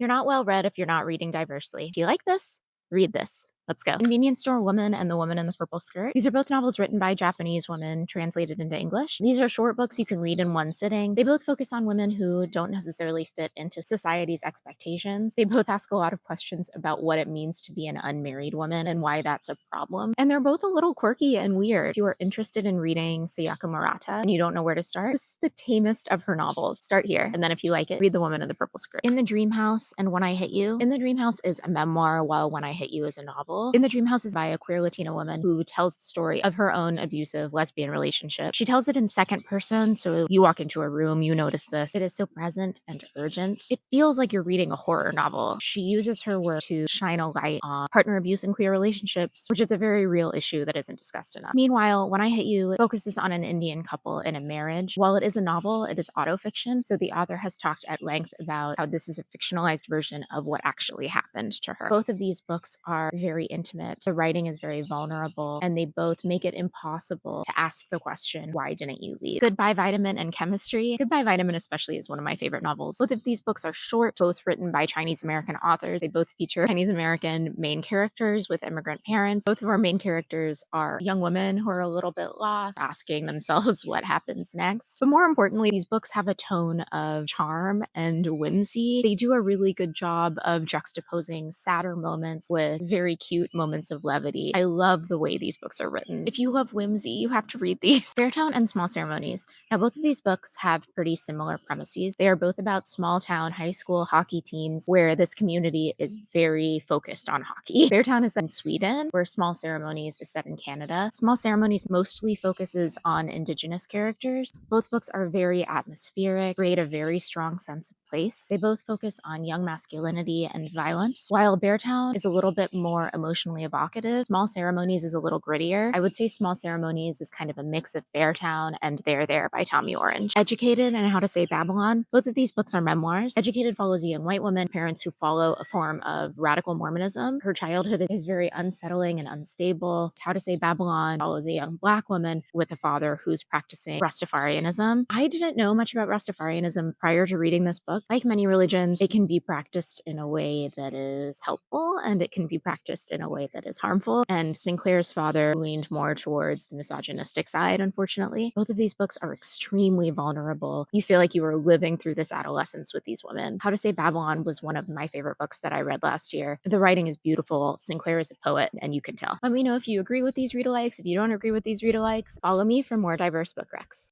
You're not well read if you're not reading diversely. Do you like this? Read this. Let's go. Convenience Store Woman and the Woman in the Purple Skirt. These are both novels written by Japanese women translated into English. These are short books you can read in one sitting. They both focus on women who don't necessarily fit into society's expectations. They both ask a lot of questions about what it means to be an unmarried woman and why that's a problem. And they're both a little quirky and weird. If you are interested in reading Sayaka Murata and you don't know where to start, this is the tamest of her novels. Start here. And then if you like it, read The Woman in the Purple Skirt. In the Dream House and When I Hit You. In the Dream House is a memoir, while When I Hit You is a novel. In the Dream House is by a queer Latina woman who tells the story of her own abusive lesbian relationship. She tells it in second person, so you walk into a room, you notice this. It is so present and urgent. It feels like you're reading a horror novel. She uses her work to shine a light on partner abuse in queer relationships, which is a very real issue that isn't discussed enough. Meanwhile, When I Hit You focuses on an Indian couple in a marriage. While it is a novel, it is autofiction, so the author has talked at length about how this is a fictionalized version of what actually happened to her. Both of these books are very intimate. The writing is very vulnerable, and they both make it impossible to ask the question, why didn't you leave? Goodbye Vitamin and Chemistry. Goodbye Vitamin especially is one of my favorite novels. Both of these books are short, both written by Chinese American authors. They both feature Chinese American main characters with immigrant parents. Both of our main characters are young women who are a little bit lost, asking themselves what happens next. But more importantly, these books have a tone of charm and whimsy. They do a really good job of juxtaposing sadder moments with very cute moments of levity. I love the way these books are written. If you love whimsy, you have to read these. Fairtown and Small Ceremonies. Now, both of these books have pretty similar premises. They are both about small town high school hockey teams where this community is very focused on hockey. Fairtown is in Sweden, where Small Ceremonies is set in Canada. Small Ceremonies mostly focuses on Indigenous characters. Both books are very atmospheric, create a very strong sense of place. They both focus on young masculinity and violence. While Beartown is a little bit more emotionally evocative, Small Ceremonies is a little grittier. I would say Small Ceremonies is kind of a mix of Beartown and There There by Tommy Orange. Educated and How to Say Babylon. Both of these books are memoirs. Educated follows a young white woman, parents who follow a form of radical Mormonism. Her childhood is very unsettling and unstable. How to Say Babylon follows a young black woman with a father who's practicing Rastafarianism. I didn't know much about Rastafarianism prior to reading this book. Like many religions, it can be practiced in a way that is helpful and it can be practiced in a way that is harmful. And Sinclair's father leaned more towards the misogynistic side, unfortunately. Both of these books are extremely vulnerable. You feel like you were living through this adolescence with these women. How to Say Babylon was one of my favorite books that I read last year. The writing is beautiful. Sinclair is a poet, and you can tell. Let me know if you agree with these read-alikes. If you don't agree with these read-alikes, follow me for more diverse book recs.